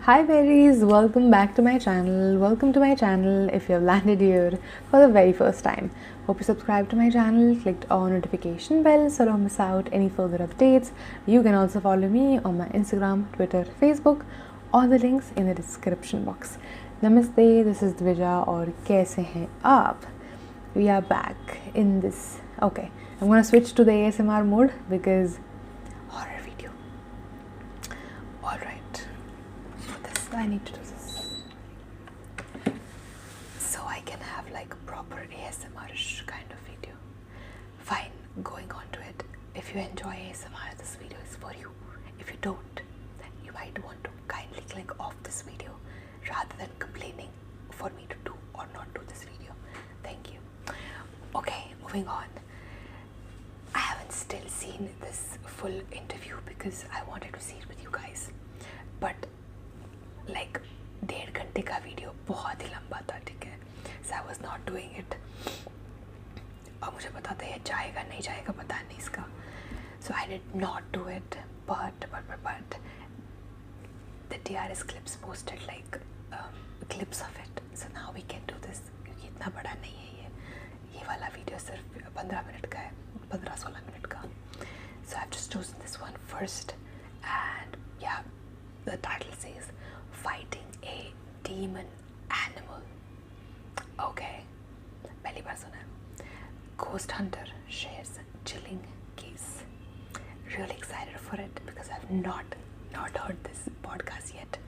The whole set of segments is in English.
Hi berries, welcome back to my channel. Welcome to my channel if you have landed here for the very first time. Hope you subscribed to my channel, clicked on notification bell so don't miss out any further updates. You can also follow me on my Instagram, Twitter, Facebook, all the links in the description box. Namaste, this is Dwija or kaise hain aap? We are back in this. Okay, I'm gonna switch to the ASMR mode because horror video. Alright, for this I need to do this so I can have like a proper ASMR-ish kind of video. Fine, going on to it. If you enjoy ASMR, this video is for you. If you don't, then you might want to kindly click off this video rather than complaining for me to do or not do this video. Thank you. Okay, moving on. I haven't still seen this full interview because I wanted to see it with you guys. But like 1.5 घंटे का video बहुत ही लंबा था, ठीक है? So I was not doing it. और मुझे पता था ये जाएगा नहीं जाएगा पता नहीं इसका. So I did not do it. But the TRS clips posted like clips of it. So now we can do this. क्योंकि इतना बड़ा नहीं है ये वाला वीडियो सिर्फ 15 मिनट का है, 15-16 मिनट का. So I've just chosen this one first, and yeah, the title says fighting a demon animal. Okay, पहली बार सुना है. Ghost Hunter shares chilling case. Really excited for it because I've not heard this podcast yet.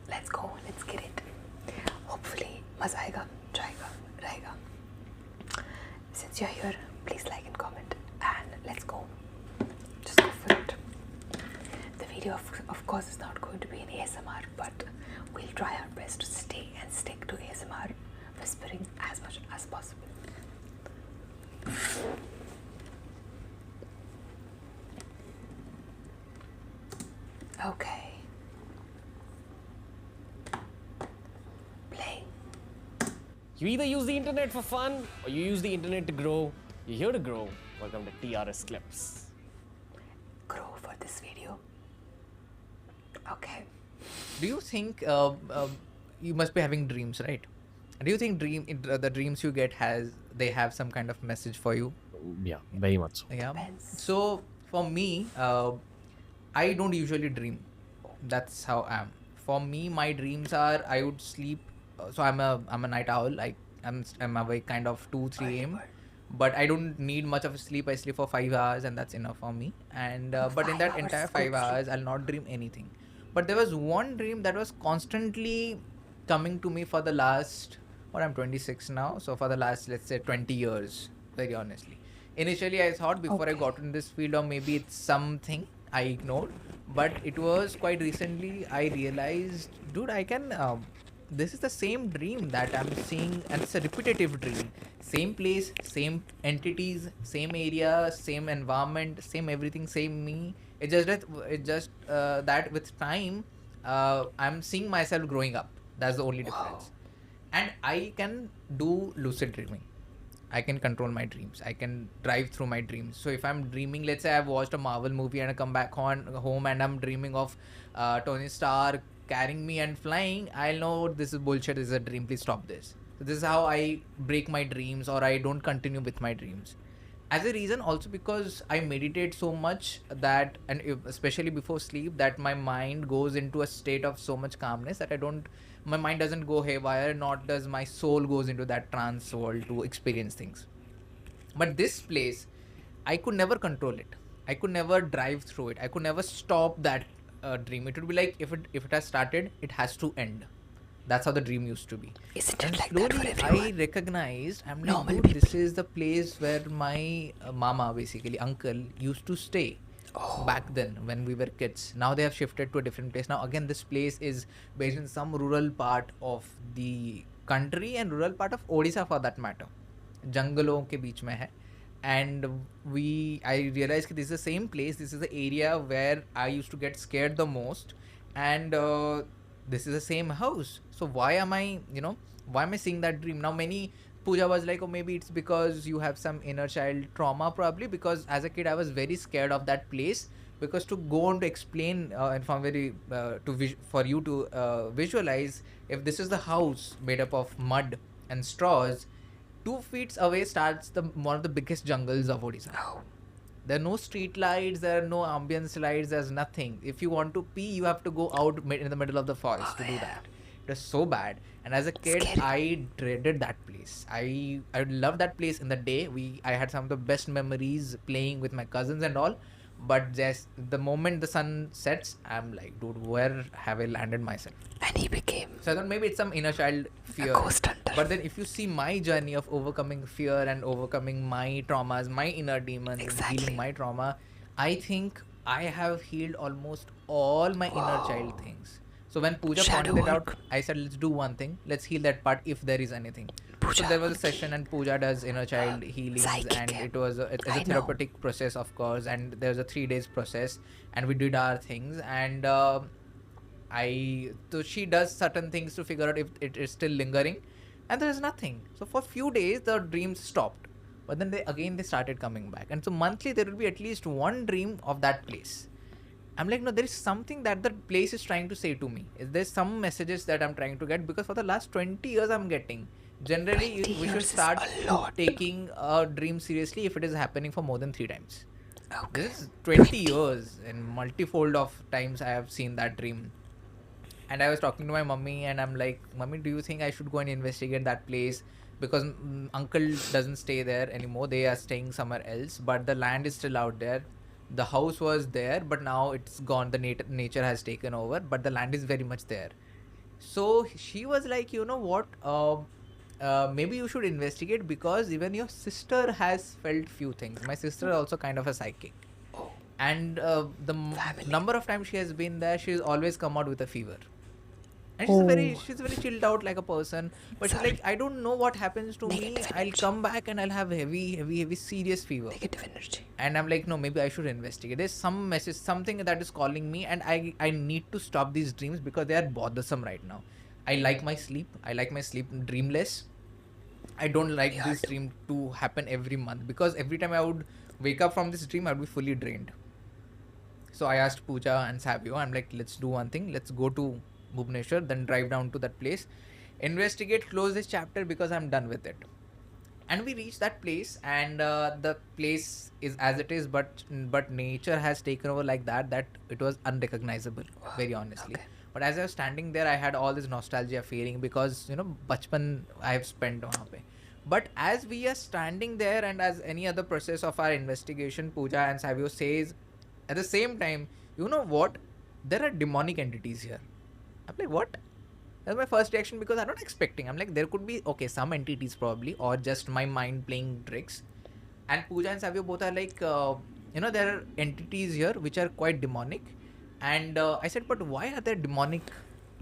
Let's go, let's get it. Hopefully मजा आएगा, जाएगा, रहेगा. Since you're here, please like and comment, and let's go. Just go for it. The video of course is not going to be in ASMR, but we'll try our best to stay and stick to ASMR whispering as much as possible. Okay. Playing. You either use the internet for fun or you use the internet to grow. You're here to grow. Welcome to TRS Clips. Grow for this video. Okay. Do you think you must be having dreams, right? Do you think the dreams you get they have some kind of message for you? Yeah, very much so. Yeah. Depends. So for me, I don't usually dream. That's how I am. For me, my dreams are I would sleep. So I'm a night owl. I'm awake kind of 2-3 a.m. But I don't need much of a sleep. I sleep for 5 hours and that's enough for me. And but in that 5 entire hours 5 good hours, I'll not dream anything. But there was one dream that was constantly coming to me for the last, I'm 26 now. So for the last, let's say 20 years, very honestly. Initially, I thought before I got in this field, or maybe it's something I ignored. But it was quite recently I realized, dude, I can... this is the same dream that I'm seeing, and it's a repetitive dream. Same place, same entities, same area, same environment, same everything, same me. It's just that with time, I'm seeing myself growing up. That's the only difference. And I can do lucid dreaming. I can control my dreams. I can drive through my dreams. So if I'm dreaming, let's say I've watched a Marvel movie and I come back home and I'm dreaming of Tony Stark carrying me and flying, I'll know this is bullshit, this is a dream, please stop this. So this is how I break my dreams, or I don't continue with my dreams. As a reason also because I meditate so much that, and especially before sleep, that my mind goes into a state of so much calmness that my mind doesn't go haywire, not does my soul goes into that trance world to experience things. But this place, I could never control it. I could never drive through it. I could never stop that dream. It would be like if it has started, it has to end. That's how the dream used to be. Isn't And it like that for slowly everyone? I recognized, I'm like, Normal dude, this is the place where my mama, basically uncle, used to stay back then when we were kids. Now they have shifted to a different place. Now again, this place is based in some rural part of the country and rural part of Odisha for that matter. जंगलों के बीच में है. And I realized that this is the same place. This is the area where I used to get scared the most. And this is the same house. So why am I seeing that dream? Now Pooja was like, oh, maybe it's because you have some inner child trauma, probably because as a kid I was very scared of that place because to go on to explain and from very for you to visualize, if this is the house made up of mud and straws, 2 feet away starts one of the biggest jungles of Odisha. Oh. There are no street lights, there are no ambience lights, there's nothing. If you want to pee, you have to go out in the middle of the forest to do that. It was so bad. And as a kid, Scary. I dreaded that place. I loved that place in the day. I had some of the best memories playing with my cousins and all. But just the moment the sun sets, I'm like, dude, where have I landed myself? And he became So I thought maybe it's some inner child fear. a ghost hunter. But then if you see my journey of overcoming fear and overcoming my traumas, my inner demons, Exactly. healing my trauma, I think I have healed almost all my inner child things. So when Pooja Shadow pointed it out, work. I said, let's do one thing. Let's heal that part if there is anything. Pooja. So there was a session and Pooja does inner child healings, Psychic. and it was it's I a know. therapeutic process, of course, and there's a 3 days process, and we did our things, and so she does certain things to figure out if it is still lingering, and there is nothing. So for few days the dreams stopped, but then they started coming back, and so monthly there will be at least one dream of that place. I'm like, no, there is something that the place is trying to say to me. There's some messages that I'm trying to get, because for the last 20 years I'm getting. Generally, 20 we should years is start a lot. taking a dream seriously if it is happening for more than 3 times. Okay. This is 20 years, and multifold of times I have seen that dream. And I was talking to my mummy, and I'm like, Mummy, do you think I should go and investigate that place? Because uncle doesn't stay there anymore. They are staying somewhere else, but the land is still out there. The house was there, but now it's gone. The nature has taken over, but the land is very much there. So she was like, you know what? Maybe you should investigate, because even your sister has felt few things. My sister is also kind of a psychic. Oh. And the Family. number of times she has been there, she's always come out with a fever. And she's very chilled out like a person. But she's Sorry. like, I don't know what happens to me. Negative I'll energy. come back and I'll have heavy, serious fever. Negative energy. And I'm like, no, maybe I should investigate. There's some message, something that is calling me, and I need to stop these dreams because they are bothersome right now. I like my sleep. I like my sleep dreamless. I don't like this dream to happen every month, because every time I would wake up from this dream, I would be fully drained. So I asked Pooja and Savio, I'm like, let's do one thing. Let's go to Bhubaneswar, then drive down to that place, investigate, close this chapter, because I'm done with it. And we reached that place, and the place is as it is, but nature has taken over like that it was unrecognizable, very honestly. Okay. But as I was standing there, I had all this nostalgia feeling, because bachpan I have spent wahan pe. But as we are standing there, and as any other process of our investigation, Pooja and Savio says at the same time, you know what, there are demonic entities here. I'm like, what? That's my first reaction, because I'm not expecting. I'm like, there could be, okay, some entities probably, or just my mind playing tricks. And Pooja and Savio both are like, there are entities here which are quite demonic. And I said, but why are there demonic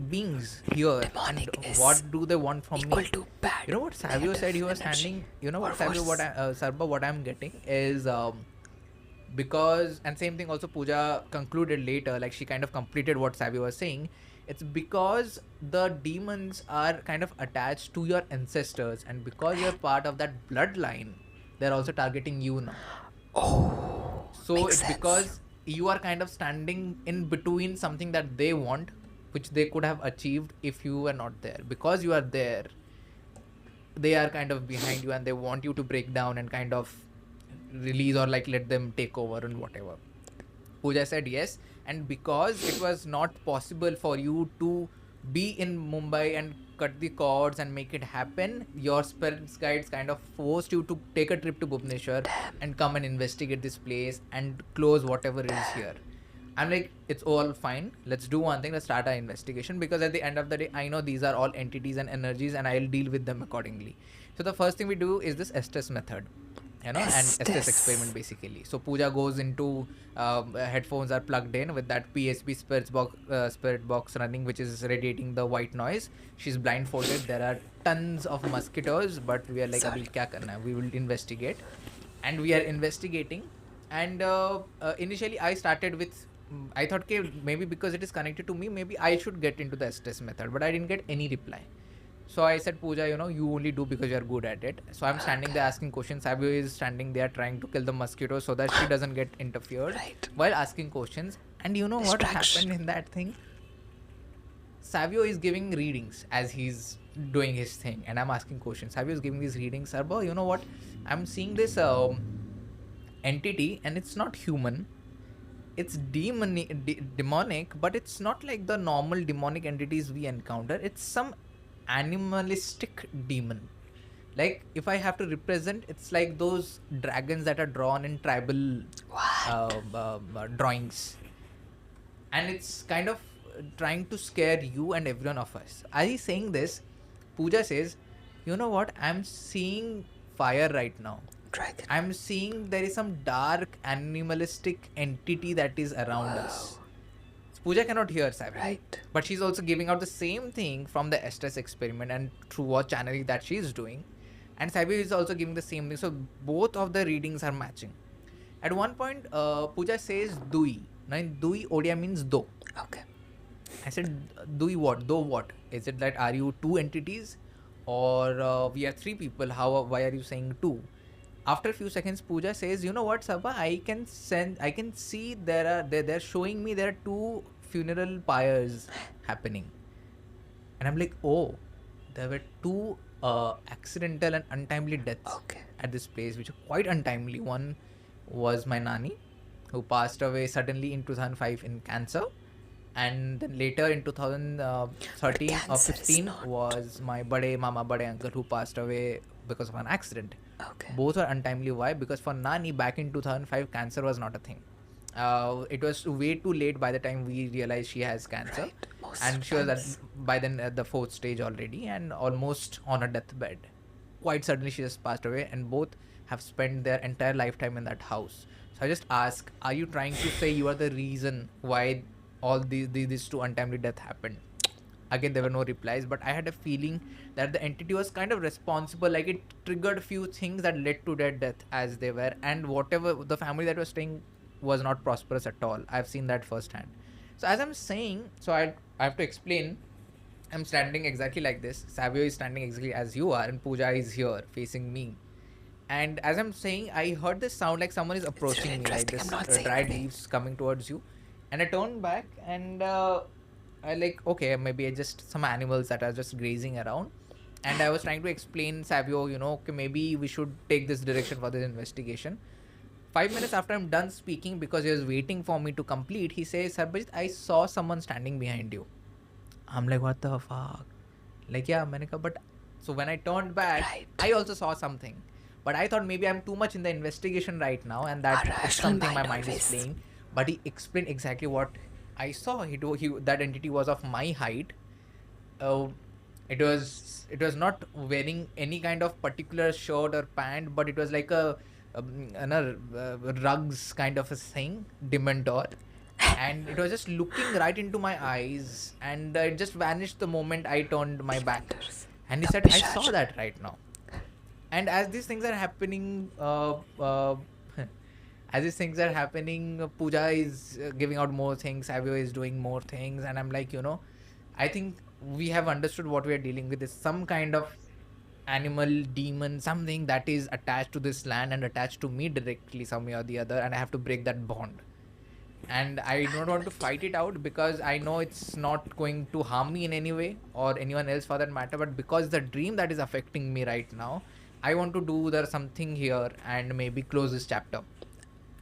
beings here? Demonic And is what do they want from Equal me? to bad. You know what Savio said? He was energy standing. You know or what Savio? force. Sarba, what I'm getting is because, and same thing also Pooja concluded later. Like, she kind of completed what Savio was saying. It's because the demons are kind of attached to your ancestors, and because you're part of that bloodline, they're also targeting you now. Oh. So makes it's sense. because you are kind of standing in between something that they want, which they could have achieved if you were not there. Because you are there, they are kind of behind you, and they want you to break down and kind of release, or like let them take over and whatever. Pooja said yes, and because it was not possible for you to be in Mumbai and cut the cords and make it happen, your spirits guides kind of forced you to take a trip to Bhubaneswar and come and investigate this place and close whatever is here. I'm like, it's all fine. Let's do one thing. Let's start our investigation, because at the end of the day, I know these are all entities and energies, and I'll deal with them accordingly. So the first thing we do is this Estes method. And Estes experiment basically. So Pooja goes into headphones are plugged in with that PSP spirit box running, which is radiating the white noise. She's blindfolded. There are tons of mosquitoes, but we are like, abhi kya karna hai? We will investigate, and we are investigating. And initially, I started with. I thought, okay, maybe because it is connected to me, maybe I should get into the Estes method, but I didn't get any reply. So I said, Pooja, you only do because you're good at it. So I'm standing there asking questions. Savio is standing there trying to kill the mosquito so that she doesn't get interfered Right. while asking questions. And you know what Distraction. happened in that thing? Savio is giving readings as he's doing his thing, and I'm asking questions. Savio is giving these readings. Sarba, you know what? I'm seeing this entity, and it's not human. It's demonic, but it's not like the normal demonic entities we encounter. It's some animalistic demon. Like, if I have to represent, it's like those dragons that are drawn in tribal drawings. And it's kind of trying to scare you and everyone of us. As he's saying this, Pooja says, you know what? I'm seeing fire right now. Dragon. I'm seeing there is some dark animalistic entity that is around us. Pooja cannot hear Savio. Right. But she's also giving out the same thing from the Estes experiment and through what channeling that she's doing. And Savio is also giving the same thing. So both of the readings are matching. At one point, Pooja says Dui. Now in Dui, Odia means do. Okay. I said, Dui what? Do what? Is it that are you two entities? Or we are three people? Why are you saying two? After a few seconds, Pooja says, you know what, Sabha, I can see they're showing me there are two funeral pyres happening. And I'm like, oh, there were two accidental and untimely deaths at this place, which are quite untimely. One was my nani, who passed away suddenly in 2005 in cancer. And then later in 2013 or 15 was my bade uncle who passed away because of an accident. Okay. Both are untimely. Why? Because for Nani, back in 2005, cancer was not a thing. It was way too late by the time we realized she has cancer. Right. And she was by then at the 4th stage already and almost on her deathbed. Quite suddenly, she just passed away, and both have spent their entire lifetime in that house. So I just ask, are you trying to say you are the reason why all these two untimely deaths happened? Again, there were no replies, but I had a feeling that the entity was kind of responsible. Like, it triggered few things that led to their death as they were, and whatever the family that was staying was not prosperous at all. I've seen that firsthand. So as I'm saying, so I have to explain. I'm standing exactly like this. Savio is standing exactly as you are, and Pooja is here facing me. And as I'm saying, I heard this sound like someone is approaching really me, like this dried leaves coming towards you. And I turned back and I like, okay, maybe just some animals that are just grazing around. And I was trying to explain Savio, okay, maybe we should take this direction for this investigation. 5 minutes after I'm done speaking, because he was waiting for me to complete, he says, Sarbajit, I saw someone standing behind you. I'm like, what the fuck? Like, yeah, but so when I turned back, I also saw something. But I thought maybe I'm too much in the investigation right now, and that's something my mind is playing. But he explained exactly what I saw. That entity was of my height. It was not wearing any kind of particular shirt or pant, but it was like a rugs kind of a thing, Dementor. And it was just looking right into my eyes, and it just vanished the moment I turned my back. And he said, I saw that right now. And as these things are happening, Pooja is giving out more things, Savio is doing more things, and I'm like, I think we have understood what we are dealing with is some kind of animal, demon, something that is attached to this land and attached to me directly some way or the other, and I have to break that bond. And I don't want to fight it out because I know it's not going to harm me in any way or anyone else for that matter, but because the dream that is affecting me right now, I want to do something here and maybe close this chapter.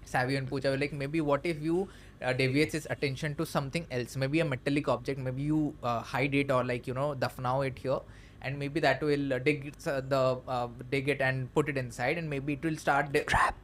Savio and Pooja were like, maybe what if you deviate his attention to something else, maybe a metallic object, maybe you hide it or dafnao it here, and maybe that will dig it and put it inside, and maybe it will start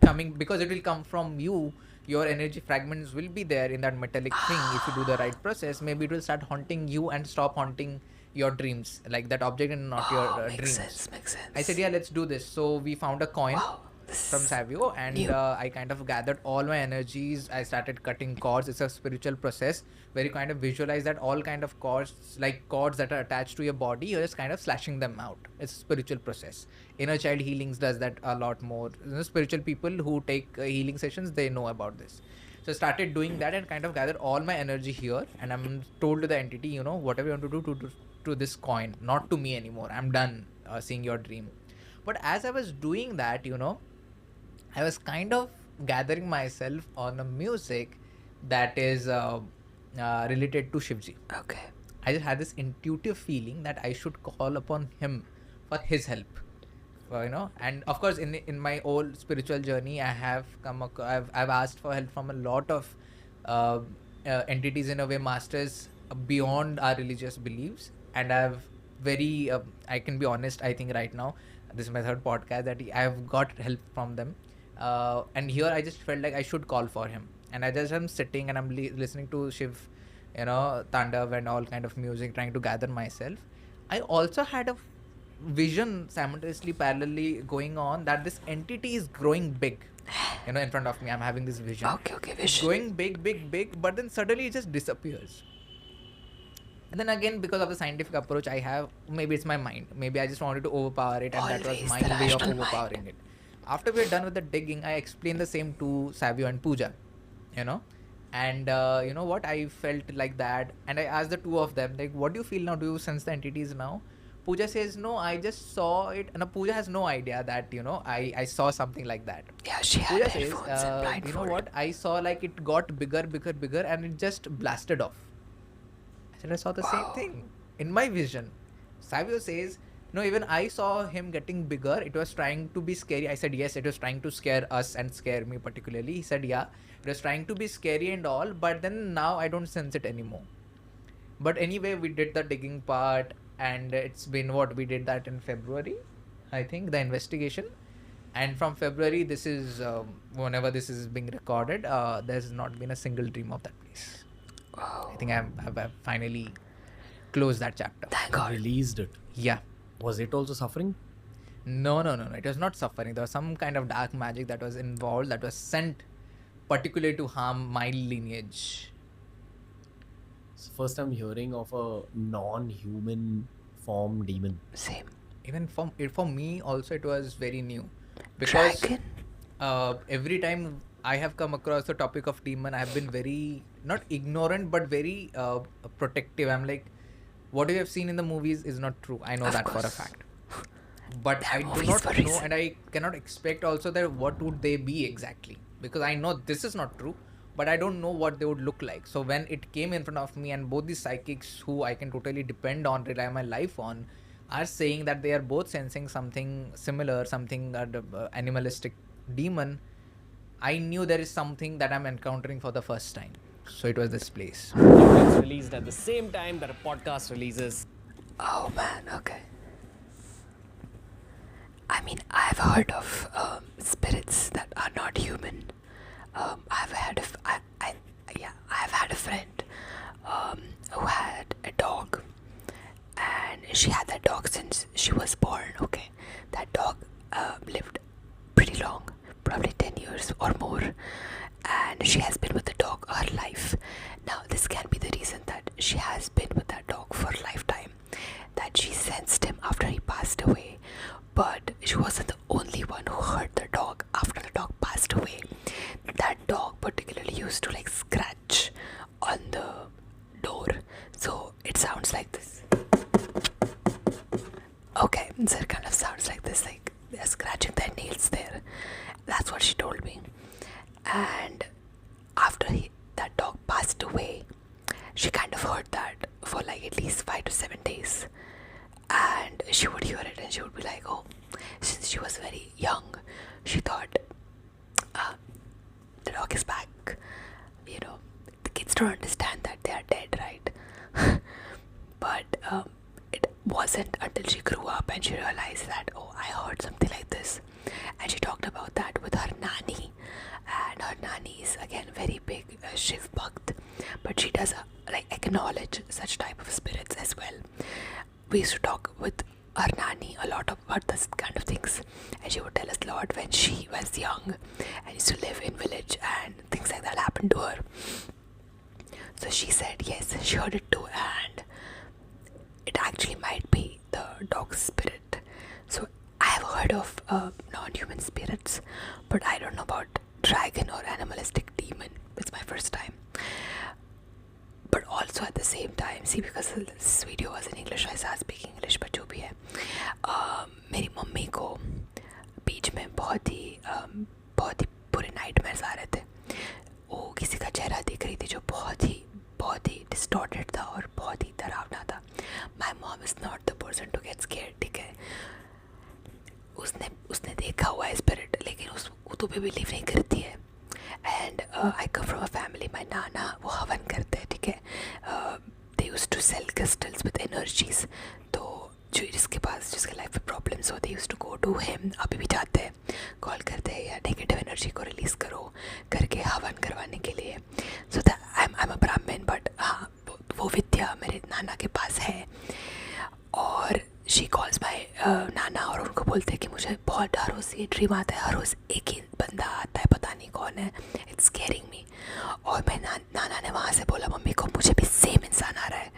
coming, because it will come from you. Your energy fragments will be there in that metallic thing. If you do the right process, maybe it will start haunting you and stop haunting your dreams, like that object and not your dreams. Makes sense. I said, yeah, let's do this. So we found a coin from Savio, and I kind of gathered all my energies. I started cutting cords. It's a spiritual process where you kind of visualize that all kind of cords, like cords that are attached to your body, you're just kind of slashing them out. It's a spiritual process. Inner Child Healings does that a lot more. Spiritual people who take healing sessions, they know about this. So So I started doing that and kind of gathered all my energy here, and I'm told to the entity, whatever you want to do to this coin, not to me anymore. I'm done seeing your dream. But as I was doing that, I was kind of gathering myself on a music that is related to Shivji. Okay. I just had this intuitive feeling that I should call upon him for his help. And of course in my whole spiritual journey, I have I've asked for help from a lot of entities, in a way masters beyond our religious beliefs, and I've very I can be honest, I think right now this is my third podcast that I've got help from them, and here I just felt like I should call for him, and I just am sitting and I'm listening to Shiv, Tandav and all kind of music, trying to gather myself. I also had a vision simultaneously, parallelly going on, that this entity is growing big, in front of me. I'm having this vision. Okay, It's vision. going big, but then suddenly it just disappears. And then again, because of the scientific approach I have, maybe it's my mind. Maybe I just wanted to overpower it, and that was Always my the way of rational overpowering it. After we're done with the digging, I explained the same to Savio and Pooja, And you know what? I felt like that, and I asked the two of them, like, what do you feel now? Do you sense the entities now? Pooja says, no, I just saw it. And Pooja has no idea that, I saw something like that. Yeah, she had Pooja says, headphones and blindfold. you know what? I saw like it got bigger, and it just blasted off. I said, I saw the same thing in my vision. Savio says, no, even I saw him getting bigger. It was trying to be scary. I said, yes, it was trying to scare us and scare me particularly. He said, yeah, it was trying to be scary and all, but then now I don't sense it anymore. But anyway, we did the digging part, and it's been we did that in February, I think, the investigation. And from February, this is, whenever this is being recorded, there's not been a single dream of that place. Wow. I think I've finally closed that chapter. Thank God. Released it. Yeah. Was it also suffering? No. It was not suffering. There was some kind of dark magic that was involved, that was sent particularly to harm my lineage. It's the first time hearing of a non-human form demon. Same. Even for me also, it was very new. Because Dragon. every time I have come across the topic of demon, I have been very, not ignorant, but very protective. I'm like, what you have seen in the movies is not true. I know Of that for a course. fact. But There are I do movies not for know, reason. and I cannot expect also that what would they be exactly. Because I know this is not true, but I don't know what they would look like. So when it came in front of me, and both these psychics who I can totally depend on, rely my life on, are saying that they are both sensing something similar, something animalistic demon, I knew there is something that I'm encountering for the first time. So it was this place. It's released at the same time that a podcast releases. Oh man, okay. I mean, I've heard of spirits that are not human. I've had a friend who had a dog, and she had that dog since she was born. Okay, that dog lived pretty long, probably 10 years or more, and she has been with the dog her life. Now, this can be the reason that she has been with that dog for a lifetime, that she sensed him after he passed away. But she wasn't the only one who heard the dog after the dog passed away. That dog particularly used to scratch on the door. So it sounds like this. Okay, so it kind of sounds like this, like they're scratching their nails there. That's what she told me. And after that dog passed away, she kind of heard that for at least 5 to 7 days. And she would hear it and she would be like, oh, since she was very young, she thought, the dog is back. The kids don't understand that they are dead, right? But it wasn't until she grew up and she realized that, oh, I heard something like this. And she talked about that with her nanny. And her nanny is, again, very big Shiv Bhakt. But she does acknowledge such type of spirits as well. We used to talk with our nanny a lot about this kind of things, and she would tell us a lot when she was young and used to live in village and things like that happened to her. So she said yes, she heard it too, and it actually might be the dog's spirit. So I have heard of non-human spirits, but I don't know about dragon or animalistic demon. was my first time. But also at the same time, see, because this video was in English, I started speaking English, but जो भी है, मेरी mummy को बीच में बहुत ही बुरे nightmares आ रहे थे. वो किसी का चेहरा दिख रही थी जो बहुत ही डिस्टॉर्टेड था और बहुत ही डरावना था. My mom is not the person to get scared, ठीक है. उसने देखा हुआ है स्पिरिट, लेकिन वो तो भी बिलीव नहीं करती है. And I come from a family, my नाना वो हवन करते हैं, ठीक है. They used to sell crystals with energies. तो जिसके लाइफ में प्रॉब्लम्स होते, used to go to him. अभी भी जाते हैं, कॉल करते हैं या नेगेटिव एनर्जी को रिलीज़ करो करके हवन करवाने के लिए. सो आई एम अ ब्राह्मण, बट हाँ, वो विद्या मेरे नाना के पास है. और शी कॉल्स माई नाना और उनको बोलते हैं कि मुझे बहुत हर रोज़ ये ड्रीम आता है, हर रोज़ एक ही बंदा आता है, पता नहीं कौन है, इट्स स्केयरिंग मी. और मैं नाना ने वहाँ से बोला मम्मी को मुझे भी सेम इंसान आ रहा है.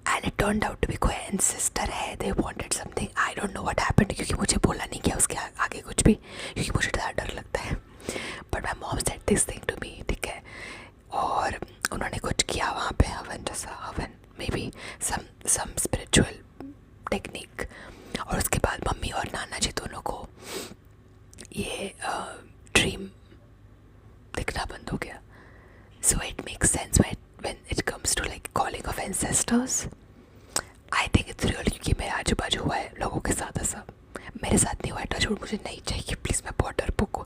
And it turned out to be कोई एंसेस्टर है. They wanted something, I don't know what happened, क्योंकि मुझे बोला नहीं गया उसके आगे कुछ भी, क्योंकि मुझे डर लगता है. But my mom said this thing to me, ठीक है. और उन्होंने कुछ किया वहाँ पे, हवन जैसा हवन, may be some spiritual technique. और उसके बाद मम्मी और नाना जी दोनों को ये ड्रीम दिखना बंद हो गया. So it makes sense when it comes to like calling of ancestors. I think it's real, क्योंकि मेरे आजू बाजू हुआ है लोगों के साथ ऐसा. मेरे साथ नहीं हुआ है, टचवुड मुझे नहीं चाहिए प्लीज़, मैं बहुत डरपोक हूँ.